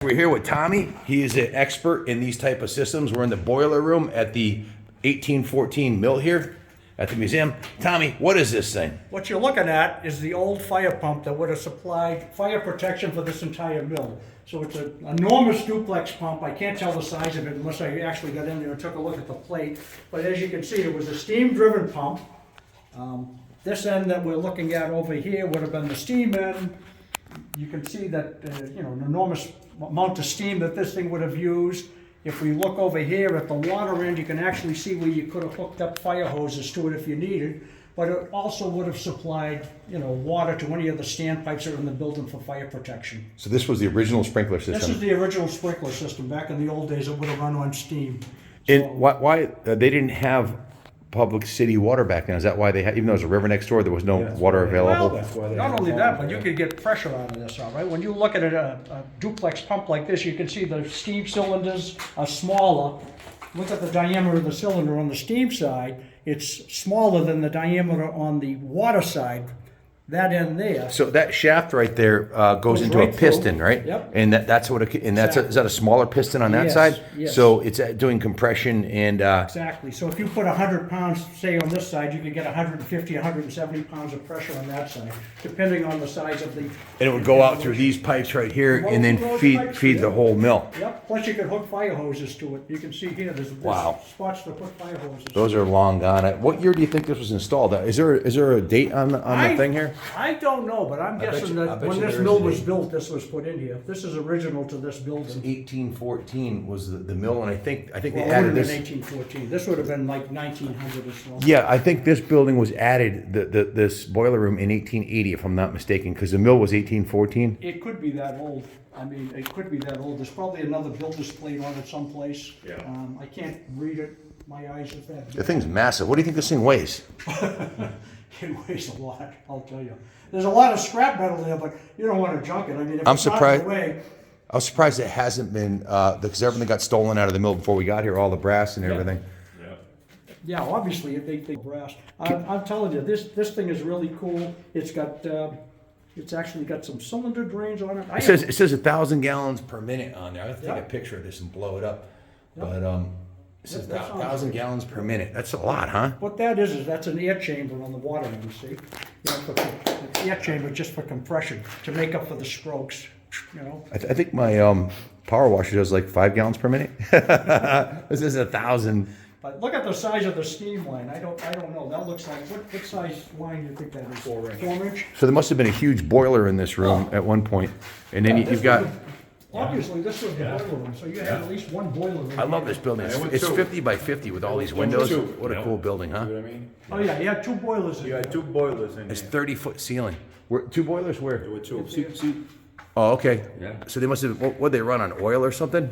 We're here with Tommy. He is an expert in these type of systems. We're in the boiler room at the 1814 mill here at the museum. Tommy, what is this thing? What you're looking at is the old fire pump that would have supplied fire protection for this entire mill. So it's an enormous duplex pump. I can't tell the size of it unless I actually got in there and took a look at the plate. But as you can see, it was a steam-driven pump. This end that we're looking at over here would have been the steam end. You can see that, an enormous amount of steam that this thing would have used. If we look over here at the water end, you can actually see where you could have hooked up fire hoses to it if you needed. But it also would have supplied, water to any of the standpipes that are in the building for fire protection. So this was the original sprinkler system. This is the original sprinkler system. Back in the old days, it would have run on steam. And why they didn't have public city water back then? Is that why they had, even though there's a river next door, there was no water available? Well, not only that, but you could get pressure out of this, all right? When you look at a duplex pump like this, you can see the steam cylinders are smaller. Look at the diameter of the cylinder on the steam side. It's smaller than the diameter on the water side. That end there. So that shaft right there goes into right a piston, through. right? Yep. And that's what it, and that's Exactly. is that a smaller piston on that Yes, side? yes. So it's doing compression and Exactly. So if you put 100 pounds, say on this side, you could get 150, 170 pounds of pressure on that side, depending on the size of the. and it would go out through these pipes right here and then feed the whole mill. Yep. Plus you could hook fire hoses to it. You can see here, there's Wow. spots to put fire hoses. Those are long gone. What year do you think this was installed? Is there a date on the thing here? I don't know, but I'm guessing that when this mill was built, this was put in here. This is original to this building. 1814 was the mill, and I think they Well, it would added have been this. 1814. This would have been like 1900 or so. Yeah, I think this building was added, this boiler room in 1880, if I'm not mistaken, because the mill was 1814. It could be that old. I mean, it could be that old. There's probably another builder's plate on it someplace. Yeah. I can't read it. My eyes are that The big. thing's massive. What do you think this thing weighs? It weighs a lot, I'll tell you. There's a lot of scrap metal there, but you don't want to junk it. I mean, if I'm it's not surprised- in the way, I was surprised it hasn't been, because everything got stolen out of the mill before we got here, all the brass and everything. yeah, obviously they brass. I'm telling you, this thing is really cool. It's got, it's actually got some cylinder drains on it. It says 1,000 gallons per minute on there. I have to take Yeah. a picture of this and blow it up. Yeah. But it says 1,000 gallons per minute. That's a lot, huh? What that is that's an air chamber on the water end, you see? It's air chamber just for compression, to make up for the strokes, I think my power washer does like 5 gallons per minute. This is 1,000. But look at the size of the steam line. I don't know. That looks like, what size line do you think that is? 4 inch. 4 inch? So there must have been a huge boiler in this room at one point, and then you've got. Obviously, this was the boiler room, so you had at least one boiler room. I love this building. It's 50 by 50 with all these windows. What a cool building, huh? See what I mean? Oh, yeah, you had 2 boilers in You there. had 2 boilers in It's there. 30-foot ceiling. Where 2 boilers? Where? There were 2. See, Oh, okay. Yeah. So they must have. What they run on oil or something?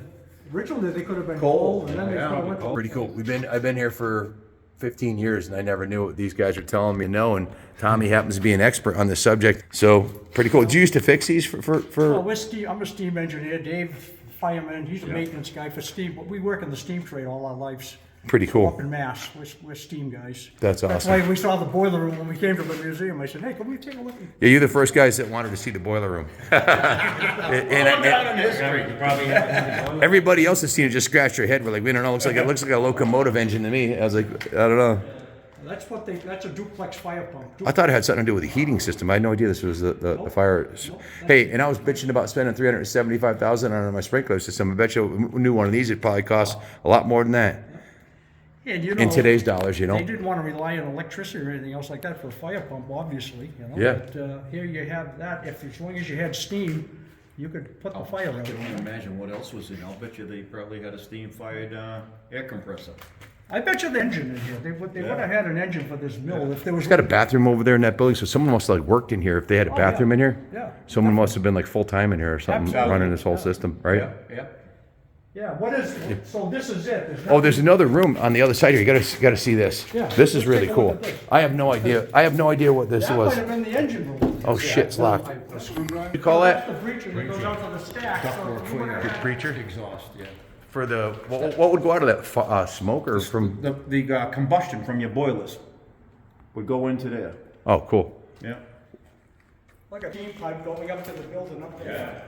Originally, they could have been Coal. coal, and then they Yeah, probably went coal. Pretty cool. I've been here for 15 years, and I never knew what these guys are telling me to know. And Tommy happens to be an expert on this subject, so pretty cool. Did you used to fix these for? I'm a steam engineer. Dave, fireman, he's a maintenance guy for steam, but we work in the steam trade all our lives. Pretty Up cool. in Mass, we're steam guys. That's That's awesome. why we saw the boiler room when we came to the museum. I said, hey, can we take a look? Yeah, you're the first guys that wanted to see the boiler room. and everybody else has seen it just scratch their head. We're like, we don't know. It looks like a locomotive engine to me. I was like, I don't know. That's a duplex fire pump. I thought it had something to do with the heating system. I had no idea this was the fire. Hey, and I was bitching about spending $375,000 on my sprinkler system. I bet you a new one of these would probably cost a lot more than that And in today's dollars. They didn't want to rely on electricity or anything else like that for a fire pump, obviously. Yeah. But here you have that. As long as you had steam, you could put the fire I out. can only imagine what else was in. I'll bet you they probably had a steam-fired air compressor. I bet you the engine in here. They would have had an engine for this mill if there was. It's got a bathroom over there in that building, so someone must have worked in here if they had a Oh, yeah. bathroom in here. Yeah. Someone must have been like full time in here or something, Absolutely. running this whole system, right? Yeah. Yeah. What is? So this is it. Oh, there's another room on the other side here. You gotta see this. Yeah. This is Let's really take a cool. look at this. I have no idea what this That was. might have been the engine room. Oh shit, it's locked. A screwdriver? You call That's that the breacher that goes out to the stack. So you would have had- preacher Exhaust, yeah. for the what would go out of that smoke or from? The combustion from your boilers would go into there. Oh, cool. Yeah. Like a steam pipe going up to the building up there.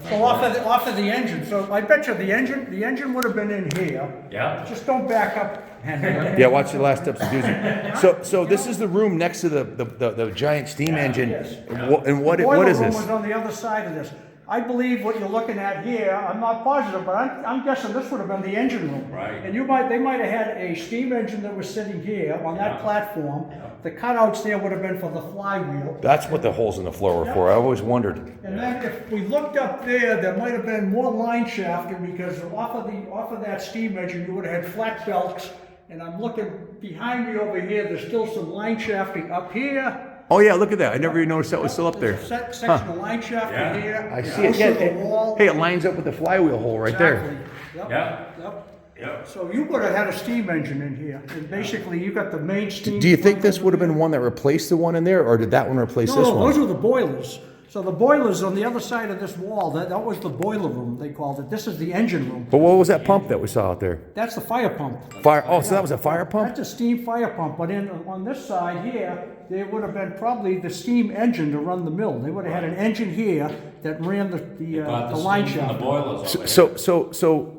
So off of the engine, so I bet you the engine would have been in here. Yeah. Just don't back up. Yeah, watch your last steps of doozy. So this is the room next to the giant steam engine. Yes. And what Boiler is room this? was on the other side of this. I believe what you're looking at here, I'm not positive, but I'm guessing this would have been the engine room. Right. And they might have had a steam engine that was sitting here on that Yeah. platform. The cutouts there would have been for the flywheel. That's what the holes in the floor were for. I always wondered. And then if we looked up there might have been more line shafting because off of that steam engine, you would have had flat belts. And I'm looking behind me over here, there's still some line shafting up here. Oh yeah, look at that. I never even noticed that was still up there. There's a section of line shafting Yeah. here. I see it. Close Yeah, to the wall. hey, it lines up with the flywheel hole right there. Exactly. Yep. Yeah. Yep. Yep. So you would have had a steam engine in here, and basically you got the main steam. Do you think this would have been one that replaced the one in there, or did that one replace this No, those one? were the boilers. So the boilers on the other side of this wall, that was the boiler room, they called it. This is the engine room. But what was that pump that we saw out there? That's the fire pump. Fire. Oh, so that was a fire pump? That's a steam fire pump, but on this side here, there would have been probably the steam engine to run the mill. They would have had an engine here that ran the Got the line steam from the shaft. boilers over here. So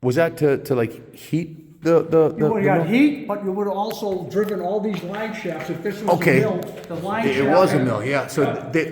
was that to like heat the You would have mill? got heat, but you would have also driven all these line shafts. If this was Okay. a mill, the line shaft. It was a mill, yeah. So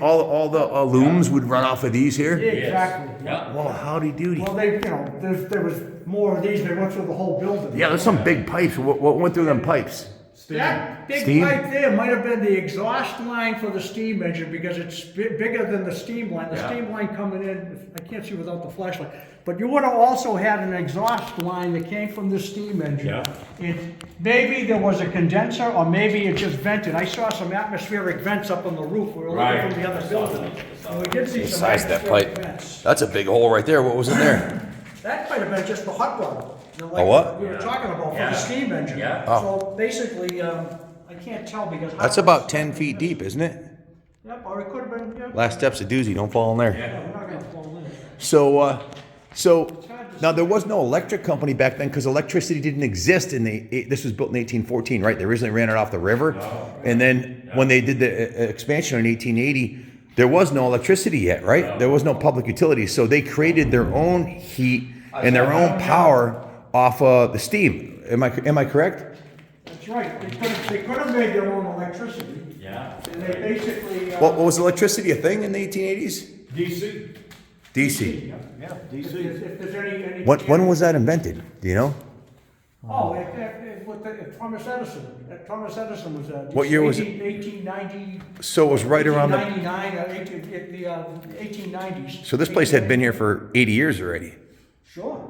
all the looms would run off of these here. Exactly. Yeah. Well, howdy doody. Well, there was more of these. They went through the whole building. Yeah, there's some big pipes. What went through them pipes? That big Steam? pipe there might have been the exhaust line for the steam engine because it's bigger than the steam line. The Yeah. steam line coming in, I can't see without the flashlight. But you would have also had an exhaust line that came from the steam engine. Yeah. And maybe there was a condenser or maybe it just vented. I saw some atmospheric vents up on the roof. We were Right. looking from the other building. And we did see The some size of that atmospheric pipe. vents. That's a big hole right there. What was in there? That might have been just the hot rod. A what? We were talking about for Yeah. the steam engine. Yeah. Oh. So basically, I can't tell because. That's about 10 feet deep, isn't it? Yep, or it could have been, yeah. Last step's a doozy. Don't fall in there. We're not gonna fall in. So now there was no electric company back then because electricity didn't exist this was built in 1814, right? They originally ran it off the river. And then when they did the expansion in 1880, there was no electricity yet, right? There was no public utilities. So they created their own heat and their own power off the steam. Am I correct? That's right, they could have made their own electricity, Yeah. and they basically, What was electricity a thing in the 1880s? DC. DC. Yeah, if DC. there's any. When was that invented? Do you know? Oh, Thomas Edison, Thomas Edison was, What year was it? 1890. So it was right around the. 1899, 1890s. So this place had been here for 80 years already. Sure.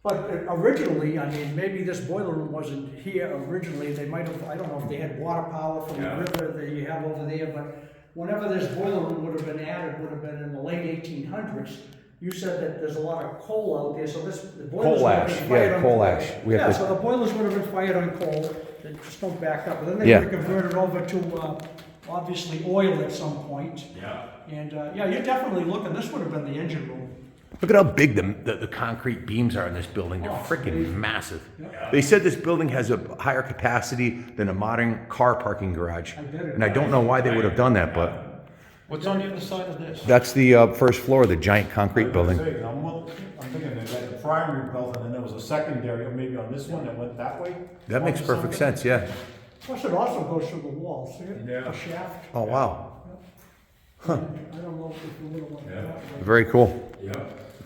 But originally, I mean, maybe this boiler room wasn't here originally, they might have, I don't know if they had water power from the Yeah. river that you have over there, but whenever this boiler room would have been added, would have been in the late 1800s. You said that there's a lot of coal out there, so the boilers Coal would have ash, been yeah, fired on coal coal. ash. We have Yeah, to- so the boilers would have been fired on coal, they just don't back up, but then they Yeah. would have converted over to, obviously oil at some point. Yeah. And, yeah, you're definitely looking, this would have been the engine room. Look at how big the concrete beams are in this building. They're freaking massive. They said this building has a higher capacity than a modern car parking garage. And I don't know why they would have done that, but What's on the other side of this? that's the first floor of the giant concrete building. I'm thinking they got the primary built, and then there was a secondary, or maybe on this one that went that way? That makes perfect sense, yeah. Plus, it also goes through the wall, see it? Yeah. A shaft. Oh, wow. I don't know if you would have went that way. Very cool. Yeah.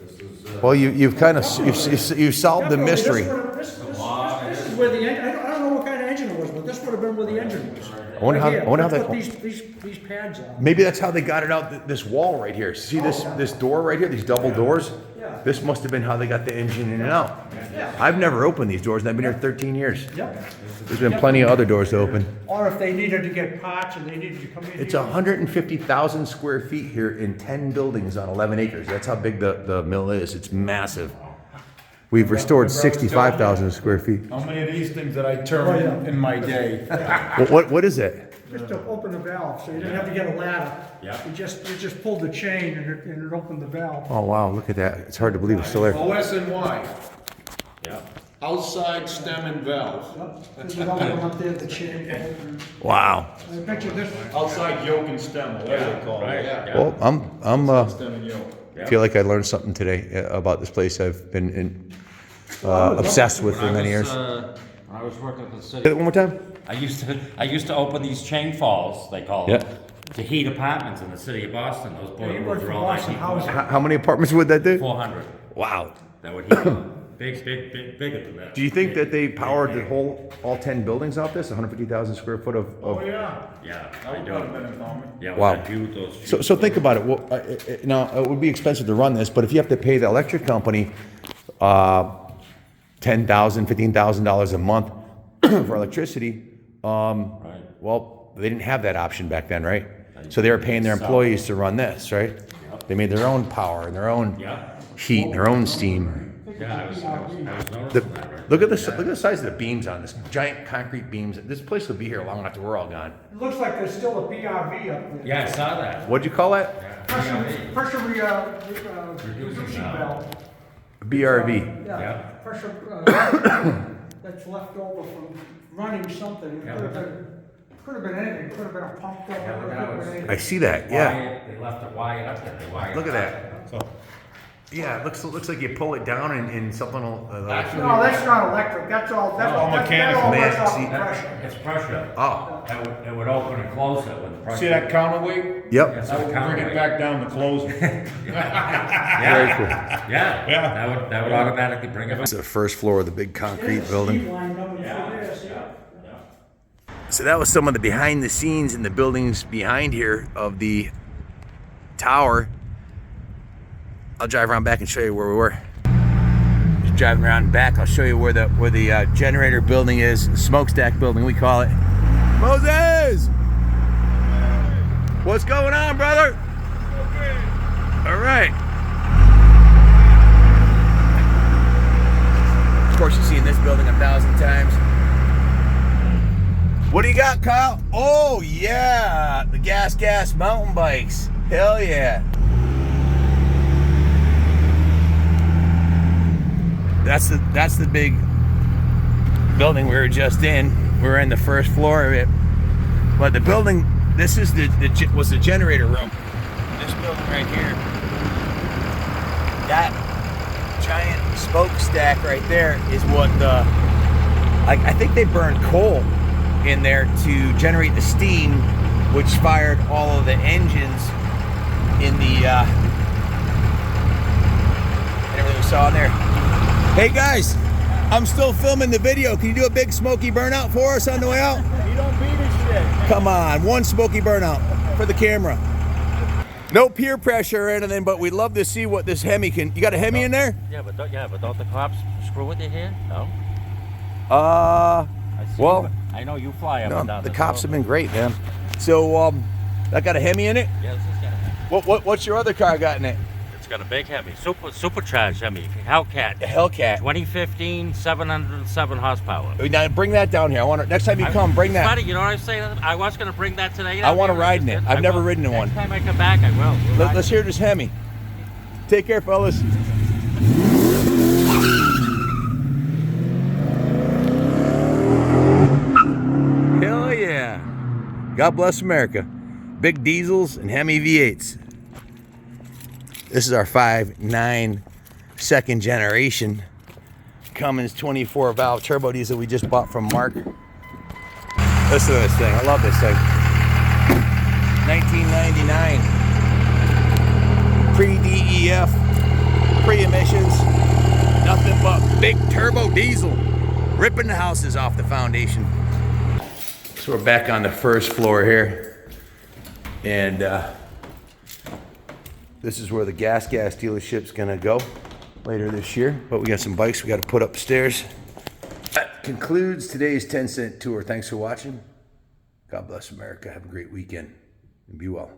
This is, Well, you've kind of, you've solved the Definitely, mystery. This is where the engine, I don't know what kind of engine it was, but this would have been where the engine was. I wonder Right here. how That's that. what these pads are. Maybe that's how they got it out, this wall right here. See this door right here, these double doors? Yeah. This must have been how they got the engine in and out. Yeah. I've never opened these doors and I've been here 13 years. Yep. There's been plenty of other doors to open. Or if they needed to get parts and they needed to come in. It's here. 150,000 square feet here in 10 buildings on 11 acres. That's how big the mill is. It's massive. We've restored 65,000 square feet. How many of these things did I turn in my day? What is it? Just to open the valve, so you didn't have to get a ladder. Yeah. You just pulled the chain and it opened the valve. Oh, wow, look at that. It's hard to believe it's still there. OS and Y. yeah. outside stem and valve. Yep, there's another one up there, the chair. Wow. I bet you this, Outside yoke and stem, whatever they call it. Yeah. Well, I'm Stem and yoke. feel like I learned something today about this place I've been obsessed with for many years. When I was working at the Say city, that one more time. I used to open these chain falls, they call them, Yeah. to heat apartments in the city of Boston. Those you boilers work are for all Boston Housing. How many apartments would that do? 400. Wow. That would heat them. Bigger than that. Do you think that they powered the all 10 buildings off this? 150,000 square foot of Oh, yeah. Yeah, That I would do. have been a comment. Yeah, Wow. when I viewed those. So think about it. Well, now it would be expensive to run this, but if you have to pay the electric company $10,000, $15,000 a month for electricity, well, they didn't have that option back then, right? So they were paying their employees to run this, right? They made their own power and their own Yeah. heat and their own steam. Yeah, I was noticing that, right? Look at the size of the beams on this, giant concrete beams. This place will be here long after we're all gone. it looks like there's still a PRV up there. Yeah, I saw that. What'd you call that? Pressure reducing valve. BRV. Yeah, pressure, that's left over from running something. It could have been anything, could have been a pump. Could have been anything. I see that. Yeah. They left it wired up there. They wired Look at up. that. Yeah, it looks like you pull it down and something will. No, that's not electric, that's all mechanical. works Man, off see- the pressure. It's pressure. Oh. It would open and close it with pressure. See that counterweight? Yep. Yes. That would bring it back down to closing. Very cool. Yeah. Yeah. That would automatically bring it. It's the first floor of the big concrete building. Steam line coming through there, see? So that was some of the behind the scenes in the buildings behind here of the tower. I'll drive around back and show you where we were. Just driving around back, I'll show you where the generator building is, the smokestack building we call it. Moses! What's going on, brother? All right. Of course, you've seen this building 1,000 times. What do you got, Kyle? Oh yeah, the gas mountain bikes. Hell yeah. That's the big building we were just in. We were in the first floor of it. But the building, this is was the generator room. This building right here. That giant smokestack right there is what the I think they burned coal in there to generate the steam, which fired all of the engines in the and everything we saw in there. Hey guys, I'm still filming the video. Can you do a big smoky burnout for us on the way out? You don't beat his shit. Come on, one smoky burnout for the camera. No peer pressure or anything, but we'd love to see what this Hemi can. You got a Hemi in there? Yeah, but don't the cops screw with you here? No. Well, I know you fly up and no, down. the this cops have road. been great, man. So, that got a Hemi in it? Yeah, this is got a What's your other car got in it? It's got a big Hemi, supercharged Hemi, Hellcat. A Hellcat. 2015, 707 horsepower. Now bring that down here. I want to, next time you come, bring that. Funny, you know what I'm saying? I was going to bring that today. I want to ride in it. I've never ridden in one. Next time I come back, I will. We'll ride Let's hear this Hemi. Take care, fellas. Hell yeah. God bless America. Big diesels and Hemi V8s. This is our 5.9 second generation Cummins 24 valve turbo diesel we just bought from Mark. Listen to this thing. I love this thing. 1999. Pre-DEF, pre-emissions, nothing but big turbo diesel, ripping the houses off the foundation. So we're back on the first floor here, and this is where the gas dealership's gonna go later this year, but we got some bikes we gotta put upstairs. That concludes today's 10-cent tour. Thanks for watching. God bless America. Have a great weekend, and be well.